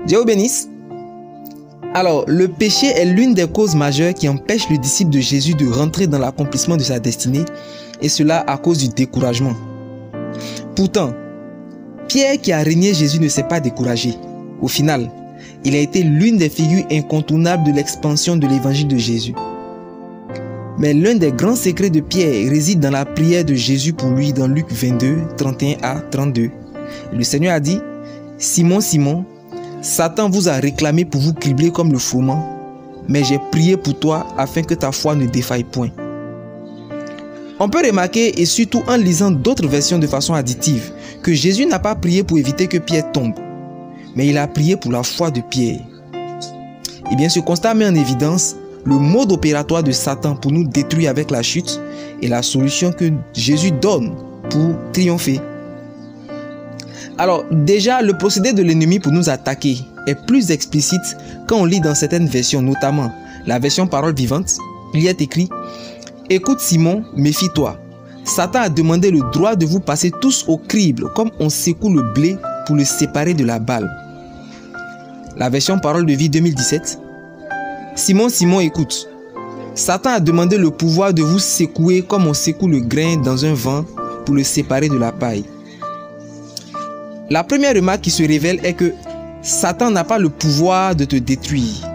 Dieu vous bénisse. Alors, le péché est l'une des causes majeures qui empêche le disciple de Jésus de rentrer dans l'accomplissement de sa destinée, et cela à cause du découragement. Pourtant, Pierre qui a régné Jésus ne s'est pas découragé. Au final, il a été l'une des figures incontournables de l'expansion de l'évangile de Jésus. Mais l'un des grands secrets de Pierre réside dans la prière de Jésus pour lui dans Luc 22, 31 à 32. Le Seigneur a dit, « Simon, Simon, Satan vous a réclamé pour vous cribler comme le froment, mais j'ai prié pour toi afin que ta foi ne défaille point. » On peut remarquer, et surtout en lisant d'autres versions de façon additive, que Jésus n'a pas prié pour éviter que Pierre tombe, mais il a prié pour la foi de Pierre. Et bien, ce constat met en évidence le mode opératoire de Satan pour nous détruire avec la chute et la solution que Jésus donne pour triompher. Alors, déjà, le procédé de l'ennemi pour nous attaquer est plus explicite quand on lit dans certaines versions, notamment la version parole vivante. Il y est écrit « Écoute Simon, méfie-toi. Satan a demandé le droit de vous passer tous au crible comme on secoue le blé pour le séparer de la balle. » La version parole de vie 2017. Simon, Simon, écoute. Satan a demandé le pouvoir de vous secouer comme on secoue le grain dans un vent pour le séparer de la paille. La première remarque qui se révèle est que Satan n'a pas le pouvoir de te détruire.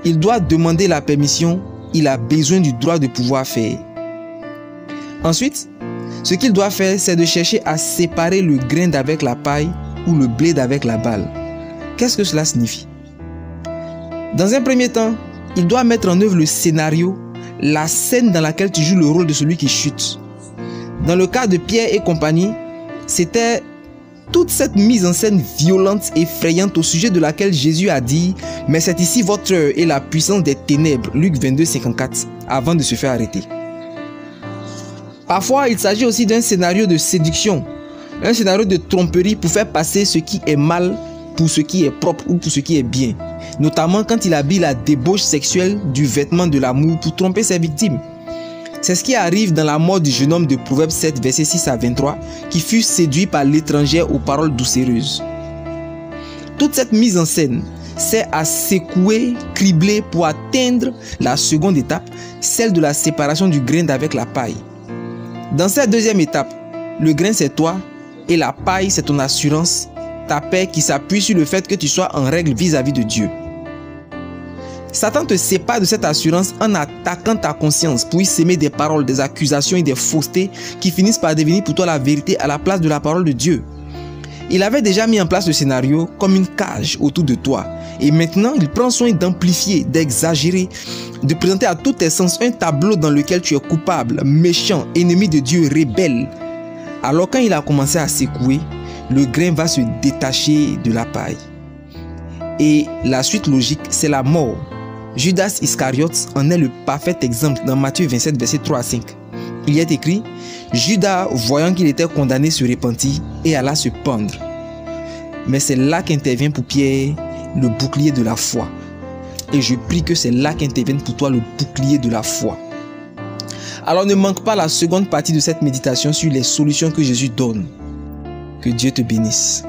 Il doit demander la permission, il a besoin du droit de pouvoir faire. Ensuite, ce qu'il doit faire, c'est de chercher à séparer le grain d'avec la paille ou le blé d'avec la balle. Qu'est-ce que cela signifie? Dans un premier temps, il doit mettre en œuvre le scénario, la scène dans laquelle tu joues le rôle de celui qui chute. Dans le cas de Pierre et compagnie, c'était toute cette mise en scène violente et effrayante au sujet de laquelle Jésus a dit « Mais c'est ici votre heure et la puissance des ténèbres » Luc 22, 54, avant de se faire arrêter. Parfois, il s'agit aussi d'un scénario de séduction, un scénario de tromperie pour faire passer ce qui est mal pour ce qui est propre ou pour ce qui est bien, notamment quand il habille la débauche sexuelle du vêtement de l'amour pour tromper ses victimes. C'est ce qui arrive dans la mort du jeune homme de Proverbe 7, versets 6 à 23, qui fut séduit par l'étrangère aux paroles doucereuses. Toute cette mise en scène sert à secouer, cribler pour atteindre la seconde étape, celle de la séparation du grain d'avec la paille. Dans cette deuxième étape, le grain c'est toi et la paille c'est ton assurance, ta paix qui s'appuie sur le fait que tu sois en règle vis-à-vis de Dieu. Satan te sépare de cette assurance en attaquant ta conscience pour y s'aimer des paroles, des accusations et des faussetés qui finissent par devenir pour toi la vérité à la place de la parole de Dieu. Il avait déjà mis en place le scénario comme une cage autour de toi. Et maintenant, il prend soin d'amplifier, d'exagérer, de présenter à tous tes sens un tableau dans lequel tu es coupable, méchant, ennemi de Dieu, rebelle. Alors quand il a commencé à secouer, le grain va se détacher de la paille. Et la suite logique, c'est la mort. Judas Iscariote en est le parfait exemple dans Matthieu 27, versets 3 à 5. Il y est écrit, Judas, voyant qu'il était condamné, se repentit et alla se pendre. Mais c'est là qu'intervient pour Pierre le bouclier de la foi. Et je prie que c'est là qu'intervienne pour toi le bouclier de la foi. Alors ne manque pas la seconde partie de cette méditation sur les solutions que Jésus donne. Que Dieu te bénisse.